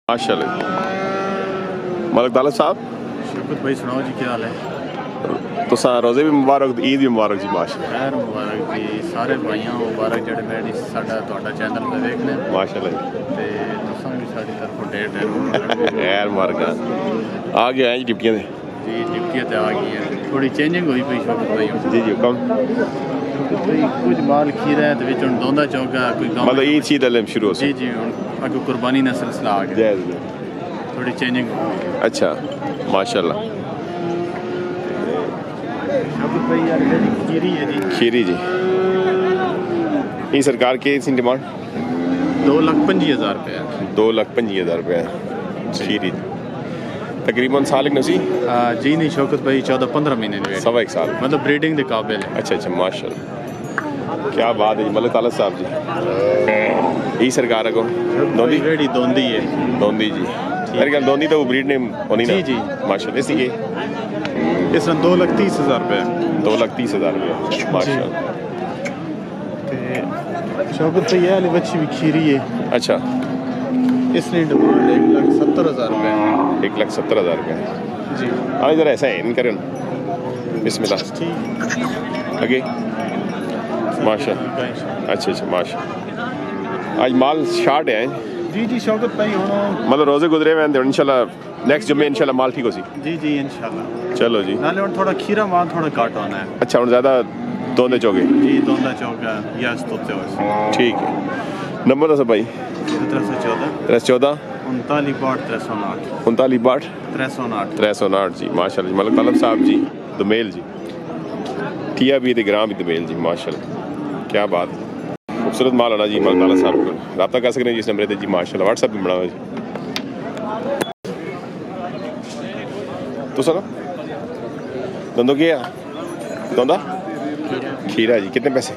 माशाल्लाह। मलिक तालब साहब, शौकत भाई सुनाओ जी, क्या हाल है? तो रोज़े भी मुबारक, ईद भी मुबारक जी। माशाल्लाह, खैर मुबारक जी, सारे भाइयों मुबारक जेह्ड़े मैडी साडा तुहाडा चैनल पे देखने माशाल्लाह जी। ते तुसां भी साडी तरफों ढेर खैर मुबारक आ गया है जी डिप्टियां दे जी। डिप्टियां ते आ गई है, थोड़ी चेंजिंग हुई पई शौकत भाई। जी जी हुकम। कुछ माल खीरा है ते विच हुण दोंदा चौगा कोई गांव मतलब ईद शीद अलम शुरू हो जी जी हुण अगो कुर्बानी दा सिलसिला आ गया, जैज़। थोड़ी चेंजिंग हो गई। अच्छा माशाल्लाह। शौकत भाई यार जेह्ड़ी खीरी है जी, खीरी जी, ये सरकार की सी डिमांड 2,25,000 रुपया। 2,25,000 रुपये खीरी तकरीबन साल एक नसी जी नहीं शौकत भाई 14-15 महीने की, सवा एक साल, मतलब ब्रीडिंग के काबिल है। अच्छा अच्छा माशाल्लाह, क्या बात है जी। मलिक तालब साहब जी, यही सरकार को दोंदी रेडी दोंदी है दोंदी जी, मेरे ख्याल दोंदी तो वो ब्रीड ने होनी ना जी जी। माशाल्लाह। इसी के इस 2,30,000 रुपये 2,30,000 रुपये माशाल्लाह। शौकत भाई ये वाली बच्ची भी खीरी है, अच्छा इसलिए डिमांड 1,70,000 रुपये। 1,70,000 रुपये जी हाँ इधर ऐसा है इन करें बिस्मिल्लाह ठीक आगे माशाल्लाह। अच्छा अच्छा माशाल्लाह। आज माल शार्ट है जी जी शौकत भाई हुण मतलब रोज़े गुजरे हुए हैं इंशाल्लाह नेक्स्ट जुम्मे इंशाल्लाह माल ठीक हो सी। जी जी इंशाल्लाह। चलो जी। नाले हुण थोड़ा खीरा माल थोड़ा घट होना है अच्छा हुण ज़्यादा दोंदे चौगे जी, दोंदा चौका या स्तोते हो ठीक है। नंबर दसो भाई। 314 314 39 62 309 39 62 309 309 जी माशाल्लाह जी। मलिक तालब साहब जी दुमेल जी, थिया भी ते ग्राम भी दुमेल जी माशाल्लाह, क्या बात है। खूबसूरत माल होना जी मलिक तालब साहब को रब्ता कर सकते हैं जिस नंबर पर जी माशाल्लाह। व्हाट्सएप भी बनाओ जी। तो सुनो दोंदो क्या दोंदा खीरा जी कितने पैसे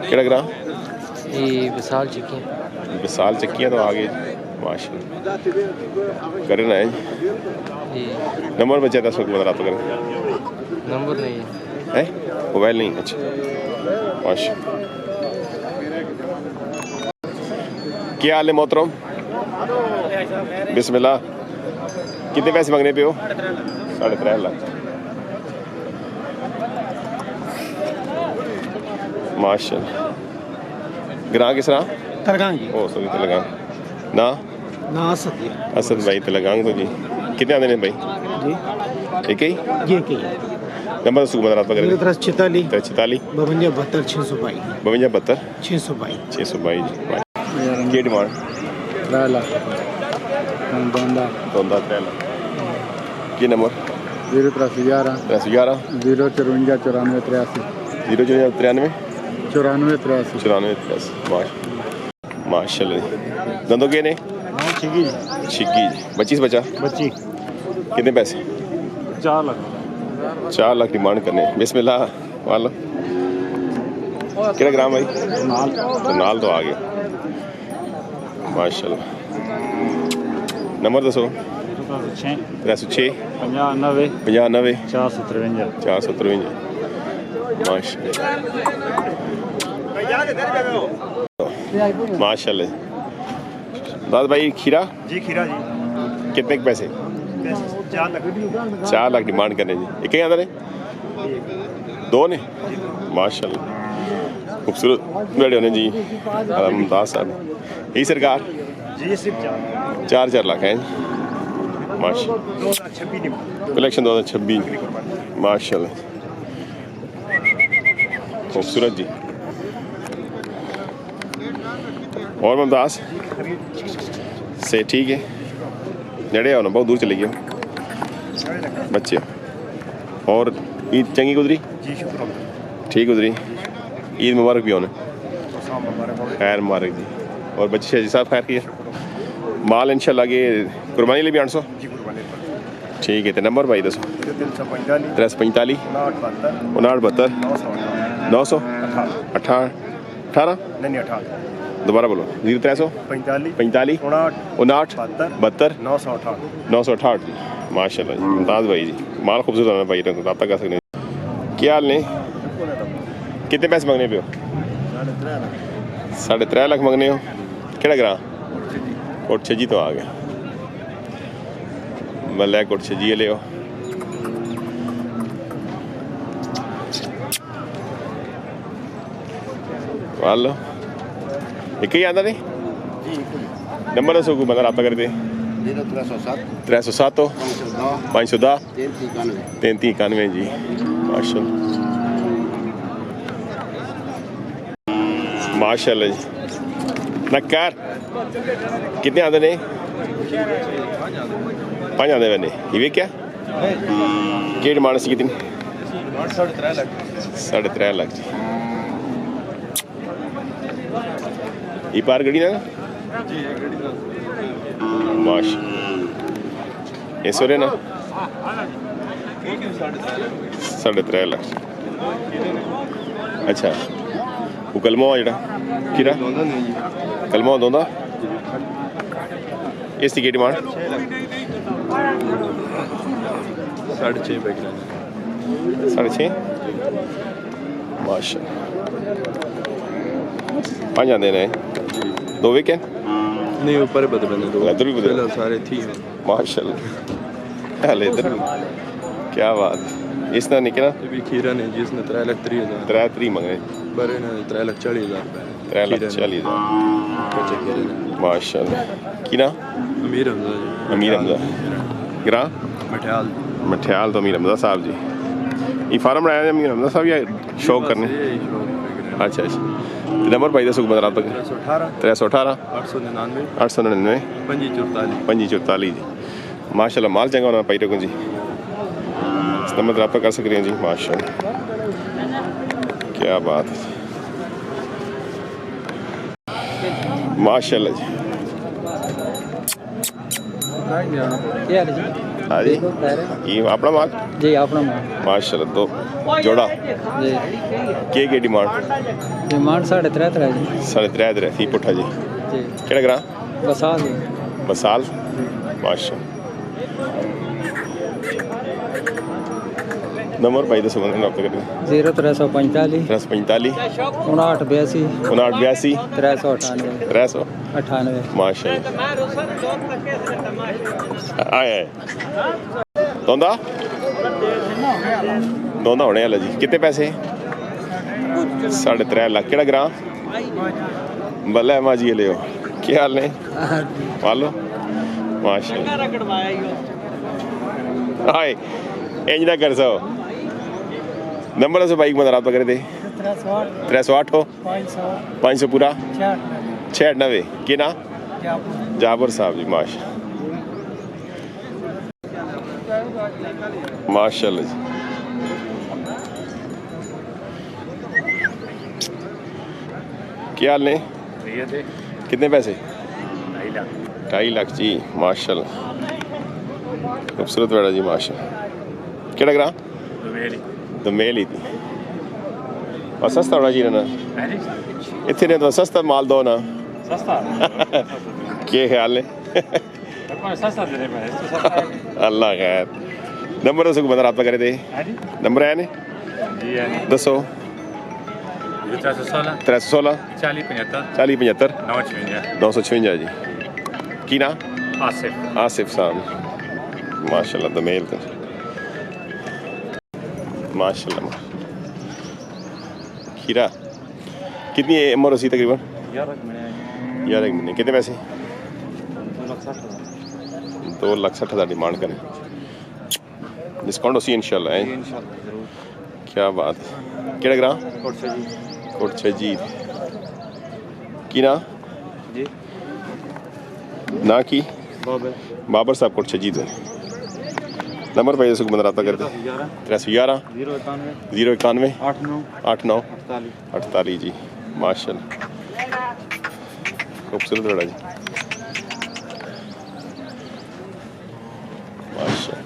केड़ा ग्राम विशाल चिक्की विशाल चक्कियाँ तो आगे माशाल्लाह करना है जी। जी। नंबर बचा 10 वक्त रब्ता करें नंबर नहीं है मोबाइल नहीं। अच्छा माशा क्या हाल है मोहतरम बिस्मिल्लाह। कितने पैसे मांगने पे हो? 3.5 लाख माशाल्लाह। ग्रां किस तरह तरगांग ओ सॉरी तलगांग ना ना असद असद भाई तलगांग तो जी कितने आते हैं भाई? जी एक ही ये की नंबर दसो बता रहा करें 46 46 52 72 622 52 72 622 622 जी। क्या डिमांड? 3 लाख दोंदा दोंदा 3 लाख। ये नंबर 0311 311 054 94 83 093 94 83 94 माशाल्लाह जी। दंदों के ने चिकी छिग्गी जी 25 बचा बच्ची कितने पैसे? 4 लाख 4 लाख डिमांड करने बिस्मिल्लाह वाला क्या ग्राम भाई नाल तो नाल तो आ गया माशाल्लाह। नंबर दसो 306 50 90 50 90 453 453 माशाल्लाह। दाद भाई खीरा जी खीरा जी कितने के पैसे? 4 लाख डिमांड करने जी। एक ही आंदा ने दो ने माशाल्लाह खूबसूरत बड़े होने जी मुमताज साहब। यही सरकार जी सिर्फ 4 लाख है माशाल्लाह। कलेक्शन 2026 माशाल्लाह खूबसूरत जी। और मुमताज से ठीक है नड़े आओ ना बहुत दूर चले गए बच्चे। और ईद चंगी गुजरी? जी शुक्र ठीक गुजरी। ईद मुबारक भी होने खैर मुबारक जी। और बच्चे शाह साहब खैर किए माल इंशाल्लाह के कुर्बानी लिए भी 800 ठीक है। तो नंबर भाई दसो 345 59 900 18 दोबारा बोलो 0345 59 72 968 माशाल्लाह जी। मुमताज़ भाई जी माल खूबसूरत होना भाई रब्ता कर सकते हैं। क्या हाल ने कितने पैसे मांगने पे हो? 3.5 लाख मंगने हो। केड़ा ग्रां कोट छजी तो आ गया मल्लै कोट छजी ले लो एक ही आंदा नहीं नंबर दसो कोई बंदा रब्ता करदे 307 510 3391 जी माशाल्लाह जी नक्कार कितने आते ने 5 आते मैंने ये क्या क्या डिमांड सी कितनी 3.5 लाख जी ये पार गड़ी ना माशा इस वे ना 3.5 लाख अच्छा वो कलमो आ जड़ा किरा कलमो दोंदा इसकी की डिमांड 6.5 माशा 5 आते ने 2 वीकेंड नहीं ऊपर बदल बने दो इधर भी बदल सारे थी माशाल्लाह हाल इधर क्या बात इस तरह निकला भी खीरा ने जिसने 3,30,000 3 मंगे पर ने 3,40,000 3,40,000 कच्चे खीरे ने माशाल्लाह की ना अमीर हमजा जी अमीर हमजा गिरा मठियाल मठियाल तो अमीर हमजा साहब जी ये फार्म बनाया अमीर हमजा साहब या शौक करने अच्छा अच्छा नंबर भाई दसो बंदा तक 318 899 544 जी माशाल्लाह माल चंगा होना पाई रखो जी इस नंबर रब्ता कर सकते हैं जी माशाल्लाह क्या बात है माशाल्लाह जी हाँ जी ये अपना माल जी अपना माल माशाल्लाह दो जोड़ा जी के डिमांड डिमांड 3.5 जी 3.5 थी पुठा जी जी केड़ा ग्रां बसाल बसाल माशा नंबर भाई दसो बंदा रब्ता करते 0345 345 5982 5982 398 398 माशाल्लाह आए दोंदा दोंदा होने वाला जी कितने पैसे 3.5 लाख केड़ा ग्रां बल्ले माजी ले क्या हाल ने वालो माशाल्लाह हाय इंज ना कर सो नंबर से बाइक में रब्ता करे दे 308 500 पूरा 698 के ना जाबर साहब जी माशाल्लाह जी क्या हाल ने कितने पैसे 2.5 लाख जी माशाल्लाह खूबसूरत बेड़ा जी माशाल्लाह केड़ा ग्रां दमेल ही थी और सस्ता होना चाहिए ना इतने तो सस्ता माल दो ना क्या ख्याल है अल्लाह खैर नंबर दसो बंदा रब्ता करे दे नंबर है ने दसो 316 40 75 956 जी की ना आसिफ साहब माशाल्लाह दमेल तो माशाल्लाह खीरा कितनी उम्र होती तकरीबन 11 महीने कितने पैसे 2,60,000 डिमांड करें डिस्काउंट होती है इंशाल्लाह है क्या बात है केड़ा ग्रां कोट छजी की ना ना की बाबर साहब कोट छजी तो नंबर भाई दसो बंदा रब्ता करते 311 091 89 48 जी माशाल्लाह खूबसूरत बड़ा जी माशाल्लाह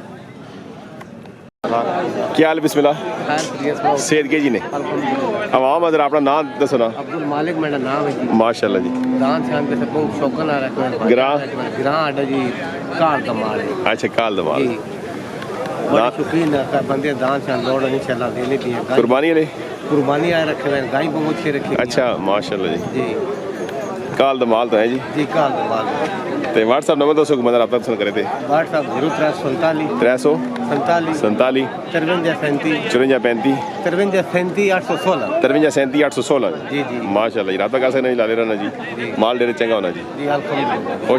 क्या हाल बिस्मिल्लाह सेहत के जी ने आवाम अदर अपना नाम दसो ना अब्दुल मालिक मेरा नाम है जी माशाल्लाह जी दान शान के सब शौकन आ रखा है ग्रां आडा जी कार कमाल है अच्छा काल दमाल जी बड़ा शुक्रिया का बंदे दान शान दौड़ नहीं चला देने दी है कुर्बानी ले कुर्बानी आए रखे हैं गाय बहुत अच्छी रखी अच्छा माशाल्लाह जी जी काल दमाल तो है जी कार कमाल ਤੇ WhatsApp ਨੰਬਰ ਦੱਸੋ ਕਿ ਬੰਦਾ ਰਾਬਤਾ ਪਸੰਦ ਕਰੇ ਤੇ WhatsApp 0347 347 47 54 53 53 816 53 816 जी जी माशाल्लाह जी राबता कर सकते हैं ला ले रहना जी माल डेरे चंगा होना जी जी अल्हम्दुलिल्लाह। खुश